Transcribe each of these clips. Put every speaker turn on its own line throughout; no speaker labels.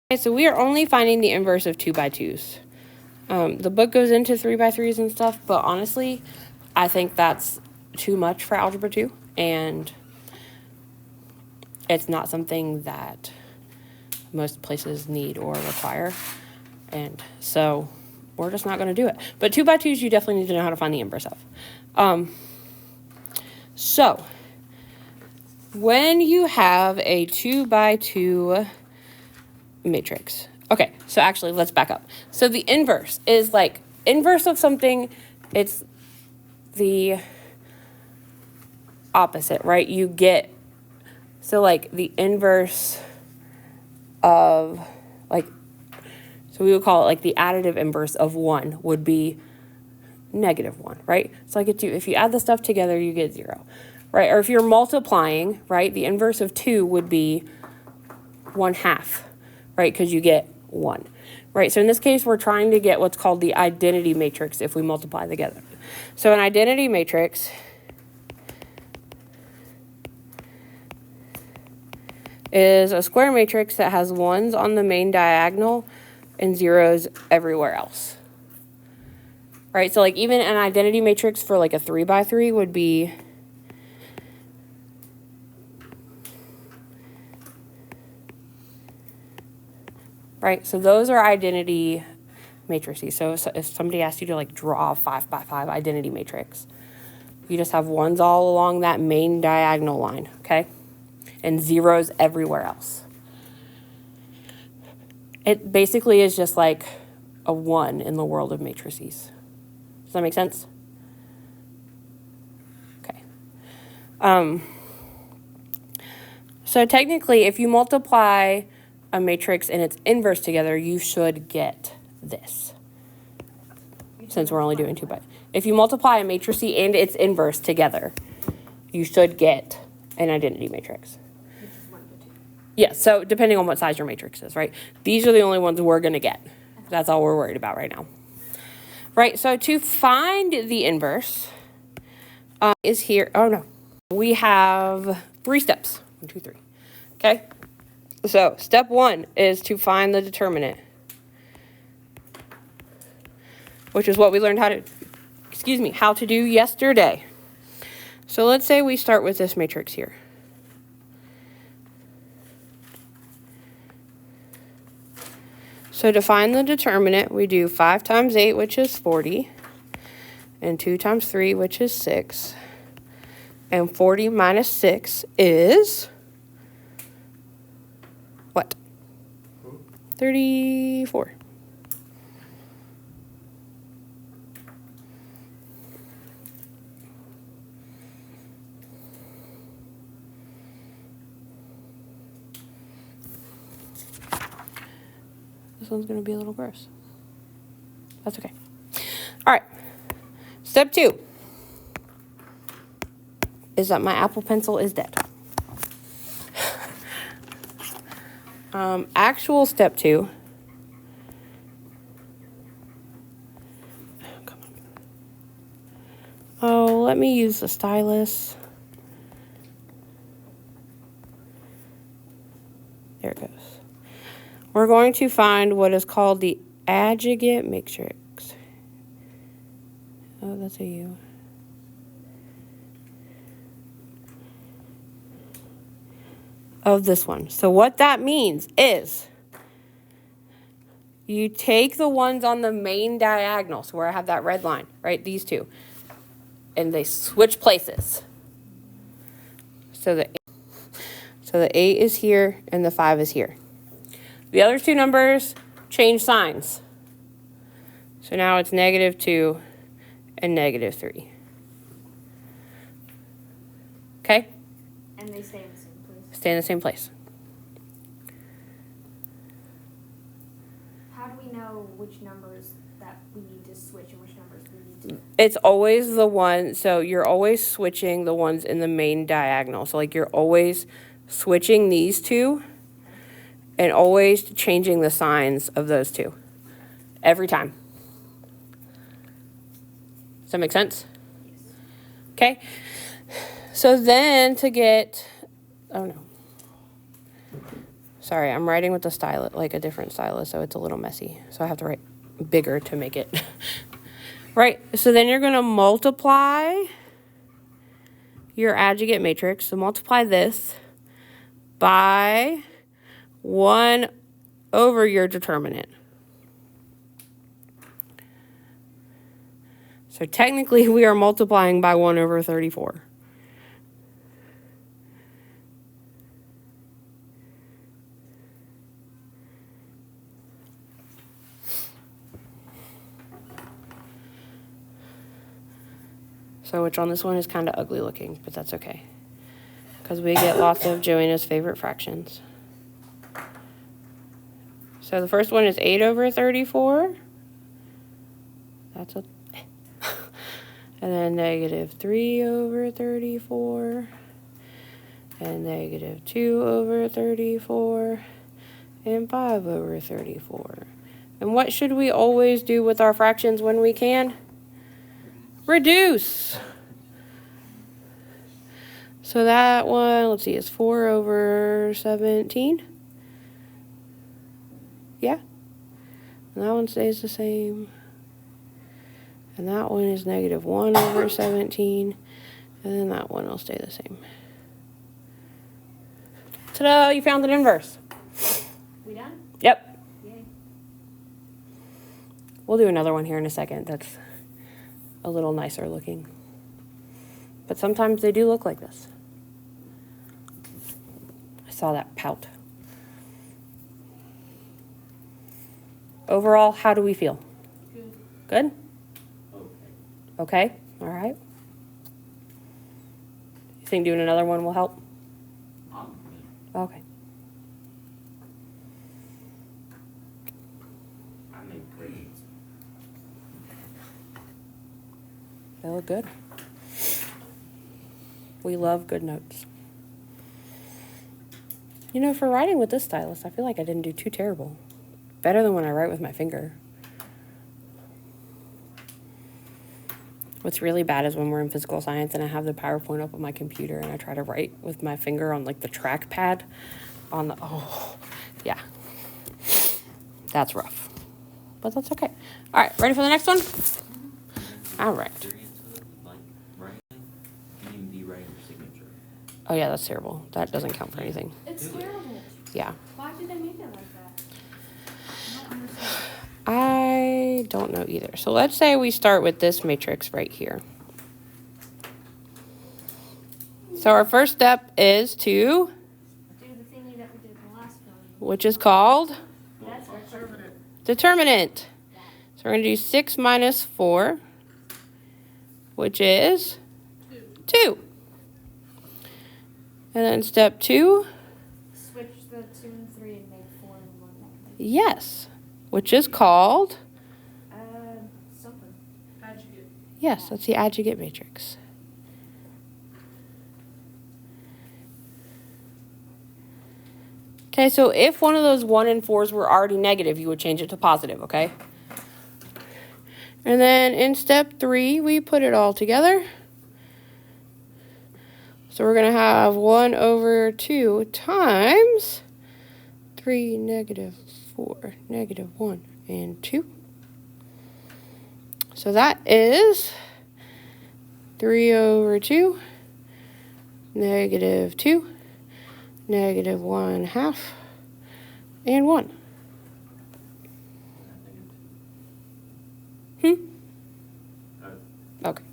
Okay, so we are only finding the inverse of 2 by 2s. The book goes into 3 by 3s and stuff, but honestly, I think that's too much for Algebra 2, and it's not something that most places need or require, and so we're just not going to do it. But 2 by 2s, you definitely need to know how to find the inverse of. So when you have a 2 by 2 matrix, okay, so actually let's back up. So the inverse is like inverse of something, it's the opposite, right? You get, so like the inverse of, like, so we would call it like the additive inverse of 1 would be -1, right? So I get to, if you add the stuff together, you get 0, right? Or if you're multiplying, right, the inverse of 2 would be 1/2, right? Because you get 1, right? So in this case, we're trying to get what's called the identity matrix if we multiply together. So an identity matrix is a square matrix that has 1s on the main diagonal and 0s everywhere else. Right, so like even an identity matrix for like a 3 by 3 would be right, so those are identity matrices. So if somebody asked you to like draw a 5 by 5 identity matrix, you just have 1s all along that main diagonal line, okay? And 0s everywhere else. It basically is just like a 1 in the world of matrices. Does that make sense? Okay. So technically, if you multiply a matrix and its inverse together, you should get this. Since we're only doing 2 by. If you multiply a matrix and its inverse together, you should get an identity matrix. Yeah, so depending on what size your matrix is, right? These are the only ones we're going to get. That's all we're worried about right now. Right, so to find the inverse is here. Oh, no. We have 3 steps. 1, 2, 3. Okay? So step 1 is to find the determinant, which is what we learned how to do yesterday. So let's say we start with this matrix here. So to find the determinant, we do 5 times 8, which is 40, and 2 times 3, which is 6, and 40 minus 6 is what? 34. This one's going to be a little gross. That's okay. All right. Step 2 is that my Apple Pencil is dead. Actual step 2. Come on. Oh, let me use the stylus. There it goes. We're going to find what is called the adjugate matrix. Oh, that's a U. Of this one. So what that means is you take the ones on the main diagonal, so where I have that red line, right, these two, and they switch places. So the 8 is here and the 5 is here. The other 2 numbers change signs. So now it's -2 and -3. Okay?
And they stay in the same place.
Stay in the same place.
How do we know which numbers that we need to switch and which numbers we need to...
It's always the one, so you're always switching the ones in the main diagonal. So like you're always switching these 2 and always changing the signs of those 2 every time. Does that make sense?
Yes.
Okay. So then to get, oh no. Sorry, I'm writing with a stylus, like a different stylus, so it's a little messy. So I have to write bigger to make it. Right, so then you're going to multiply your adjugate matrix. So multiply this by 1 over your determinant. So technically we are multiplying by 1 over 34. So which on this one is kind of ugly looking, but that's okay. Because we get lots of Joanna's favorite fractions. So the first one is 8 over 34. That's a... and then negative 3 over 34. And negative 2 over 34. And 5 over 34. And what should we always do with our fractions when we can? Reduce. So that one, let's see, is 4 over 17. Yeah. And that one stays the same. And that one is negative 1 over 17. And then that one will stay the same. Ta-da, you found an inverse.
We done?
Yep.
Yay.
We'll do another one here in a second. That's a little nicer looking. But sometimes they do look like this. I saw that pout. Overall, how do we feel?
Good.
Good?
Okay.
Okay? All right. You think doing another one will help? Okay.
I make grades.
They look good. We love good notes. You know, for writing with this stylus, I feel like I didn't do too terrible. Better than when I write with my finger. What's really bad is when we're in physical science and I have the PowerPoint up on my computer and I try to write with my finger on like the trackpad on the, oh, yeah. That's rough. But that's okay. All right, ready for the next one? All right. Oh yeah, that's terrible. That doesn't count for anything.
It's terrible.
Yeah.
Why did they make it like that? I don't understand.
I don't know either. So let's say we start with this matrix right here. So our first step is to,
Do the thingy that we did the last one.
which is called
That's determinant.
determinant. So we're going to do 6 minus 4, which is 2. And then step 2,
Switch the 2 and 3 and make 4 and 1 negative.
yes, which is called,
Something. Adjugate.
yes, that's the adjugate matrix. Okay, so if one of those 1 and 4s were already negative, you would change it to positive, okay? And then in step 3, we put it all together. So we're going to have 1 over 2 times 3, negative 4, negative 1, and 2. So that is 3 over 2, negative 2, negative 1/2, and 1. Okay.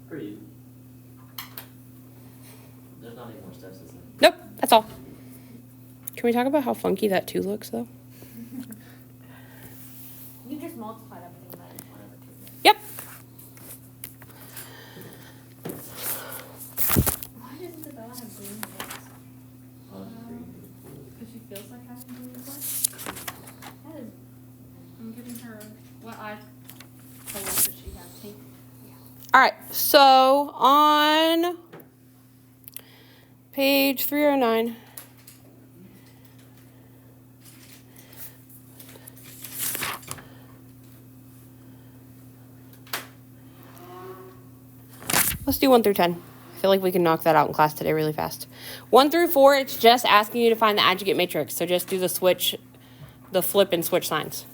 Pretty easy. There's not any more steps, is there?
Nope, that's all. Can we talk about how funky that 2 looks, though?
You just multiplied everything by 1 over 2.
Yep.
Why doesn't the Bella have green lips?
Because she feels like having green lips.
That is,
I'm giving her what I told her that she had pink.
All right, so on page 309, Let's do 1 through 10. I feel like we can knock that out in class today really fast. 1 through 4, it's just asking you to find the adjugate matrix. So just do the flip and switch signs.